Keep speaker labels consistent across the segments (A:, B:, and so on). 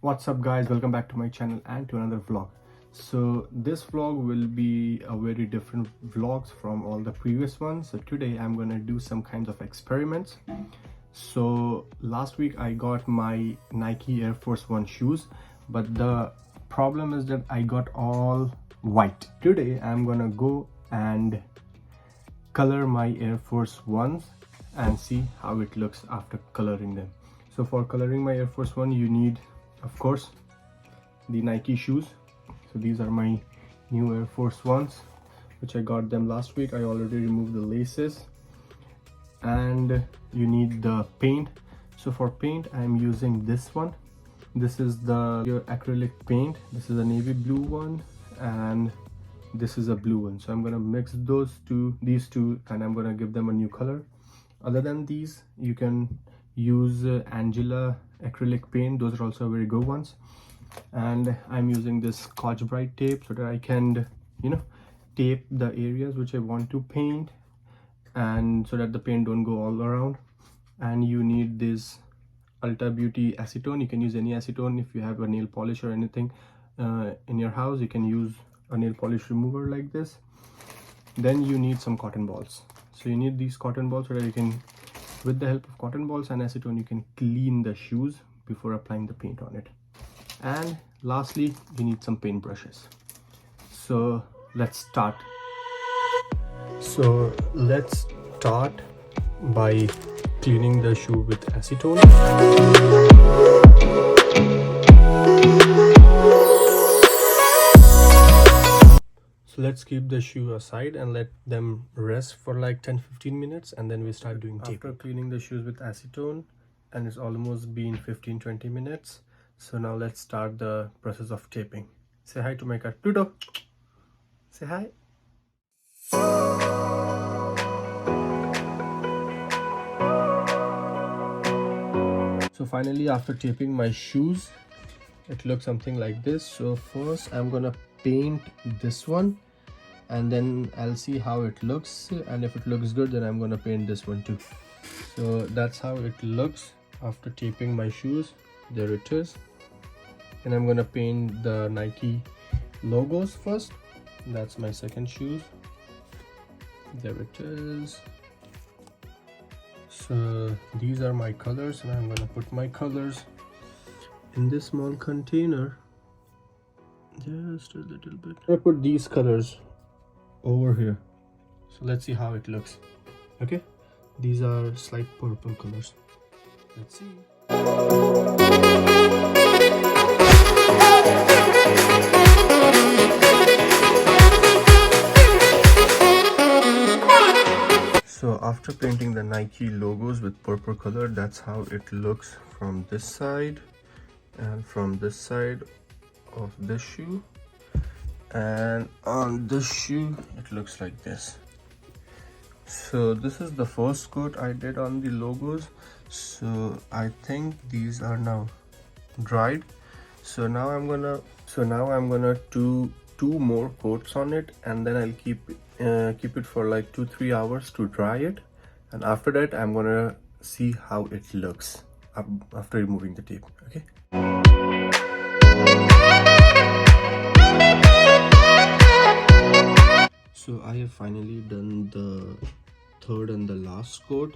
A: What's up guys, welcome back to my channel and to another vlog. So this vlog will be a very different vlogs from all the previous ones. So today I'm gonna do some kinds of experiments. So last week I got my Nike Air Force One shoes, but the problem is that I got all white. Today I'm gonna go and color my Air Force Ones and see how it looks after coloring them. So for coloring my Air Force One, you need, of course, the Nike shoes. So these are my new Air Force Ones, which I got them last week. I already removed the laces. And you need the paint. So for paint, I'm using this one. This is the acrylic paint. This is a navy blue one, and this is a blue one. So I'm gonna mix these two, and I'm gonna give them a new color. Other than these, you can use Angela acrylic paint. Those are also very good ones. And I'm using this Scotch-Brite tape so that I can, tape the areas which I want to paint, and so that the paint don't go all around. And you need this Ulta Beauty acetone. You can use any acetone. If you have a nail polish or anything in your house, you can use a nail polish remover like this. Then you need some cotton balls. So you need these cotton balls so that you can, with the help of cotton balls and acetone, you can clean the shoes before applying the paint on it. And lastly, you need some paint brushes. So let's start. So let's start by cleaning the shoe with acetone. So let's keep the shoe aside and let them rest for like 10-15 minutes, and then we start doing taping. After cleaning the shoes with acetone, and it's almost been 15-20 minutes. So now let's start the process of taping. Say hi to my cat Pluto. Say hi. So finally, after taping my shoes, it looks something like this. So first I'm gonna paint this one, and then I'll see how it looks, and if it looks good, then I'm gonna paint this one too. So that's how it looks after taping my shoes. There it is. And I'm gonna paint the Nike logos first. That's my second shoes. There it is. So these are my colors, and I'm gonna put my colors in this small container, just a little bit. I put these colors over here. So let's see how it looks. Okay, these are slight purple colors. Let's see. So after painting the Nike logos with purple color, that's how it looks from this side and from this side of this shoe. And on this shoe, it looks like this. So this is the first coat I did on the logos. So I think these are now dried. So now I'm gonna do two more coats on it, and then I'll keep it for like 2-3 hours to dry it. And after that, I'm gonna see how it looks after removing the tape. Okay. So I have finally done the third and the last coat,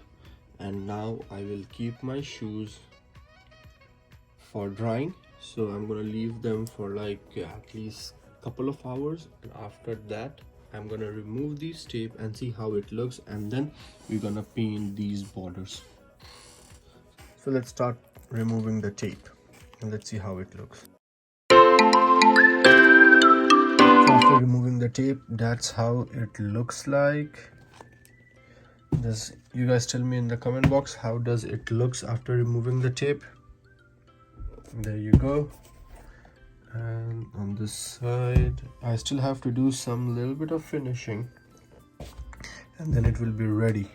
A: and now I will keep my shoes for drying. So I'm gonna leave them for like at least a couple of hours, and after that I'm gonna remove these tape and see how it looks, and then we're gonna paint these borders. So let's start removing the tape and let's see how it looks. After removing the tape, that's how it looks like. You guys tell me in the comment box, how does it looks after removing the tape. There you go. And on this side, I still have to do some little bit of finishing, and then it will be ready.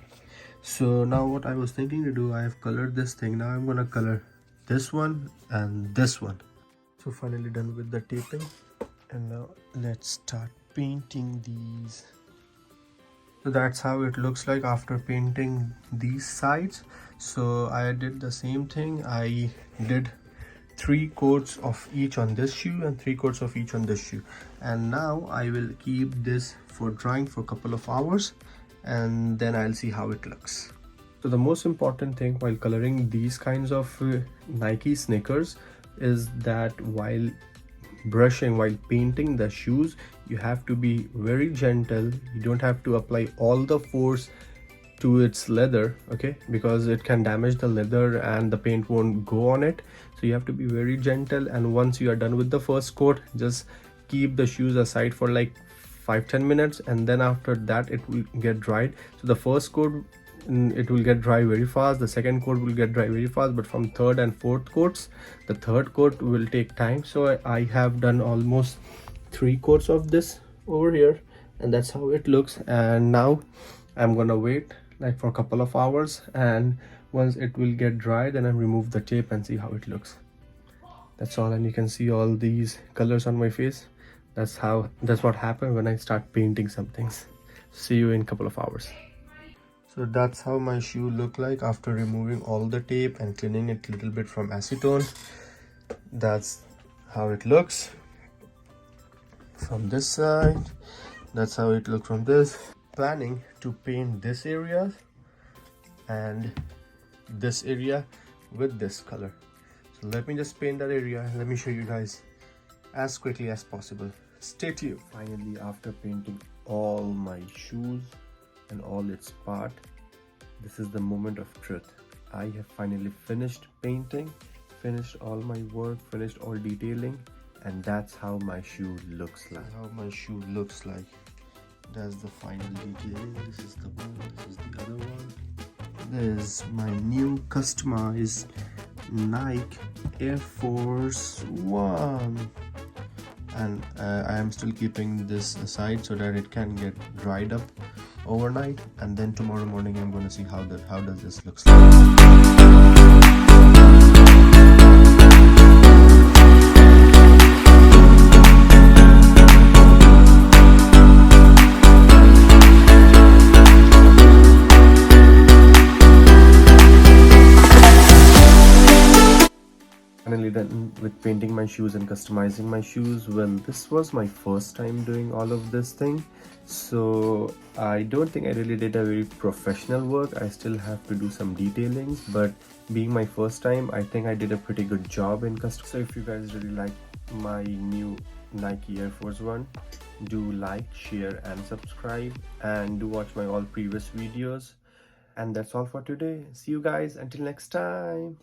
A: So now what I was thinking to do, I have colored this thing. Now I'm gonna color this one and this one. So finally done with the taping, and now let's start painting these. So that's how it looks like after painting these sides. So I did the same thing. I did 3 coats of each on this shoe and 3 coats of each on this shoe. And now I will keep this for drying for a couple of hours, and then I'll see how it looks. So the most important thing while coloring these kinds of Nike sneakers is that while brushing, while painting the shoes, you have to be very gentle. You don't have to apply all the force to its leather, okay, because it can damage the leather and the paint won't go on it. So you have to be very gentle, and once you are done with the first coat, just keep the shoes aside for like 5-10 minutes, and then after that it will get dried. So the first coat, it will get dry very fast, the second coat will get dry very fast, but from third and fourth coats, the third coat will take time. So I have done almost 3 coats of this over here, and that's how it looks. And now I'm gonna wait like for a couple of hours, and once it will get dry, then I remove the tape and see how it looks. That's all. And you can see all these colors on my face. That's what happened when I start painting some things. See you in a couple of hours. So that's how my shoe look like after removing all the tape and cleaning it a little bit from acetone. That's how it looks from this side. That's how it looks from this. Planning to paint this area and this area with this color. So let me just paint that area. Let me show you guys as quickly as possible. Stay tuned. Finally, after painting all my shoes and all its part, this is the moment of truth. I have finally finished painting, finished all my work, finished all detailing, and that's how my shoe looks like. That's the final detailing. This is the one, this is the other one. This is my new customized Nike Air Force One, and I am still keeping this aside so that it can get dried up overnight, and then tomorrow morning I'm going to see how does this looks like. Finally done with painting my shoes and customizing my shoes. Well, this was my first time doing all of this thing, so I don't think I really did a very professional work. I still have to do some detailings, but being my first time, I think I did a pretty good job in custom. So if you guys really like my new Nike Air Force One, do like, share and subscribe, and do watch my all previous videos. And that's all for today. See you guys until next time.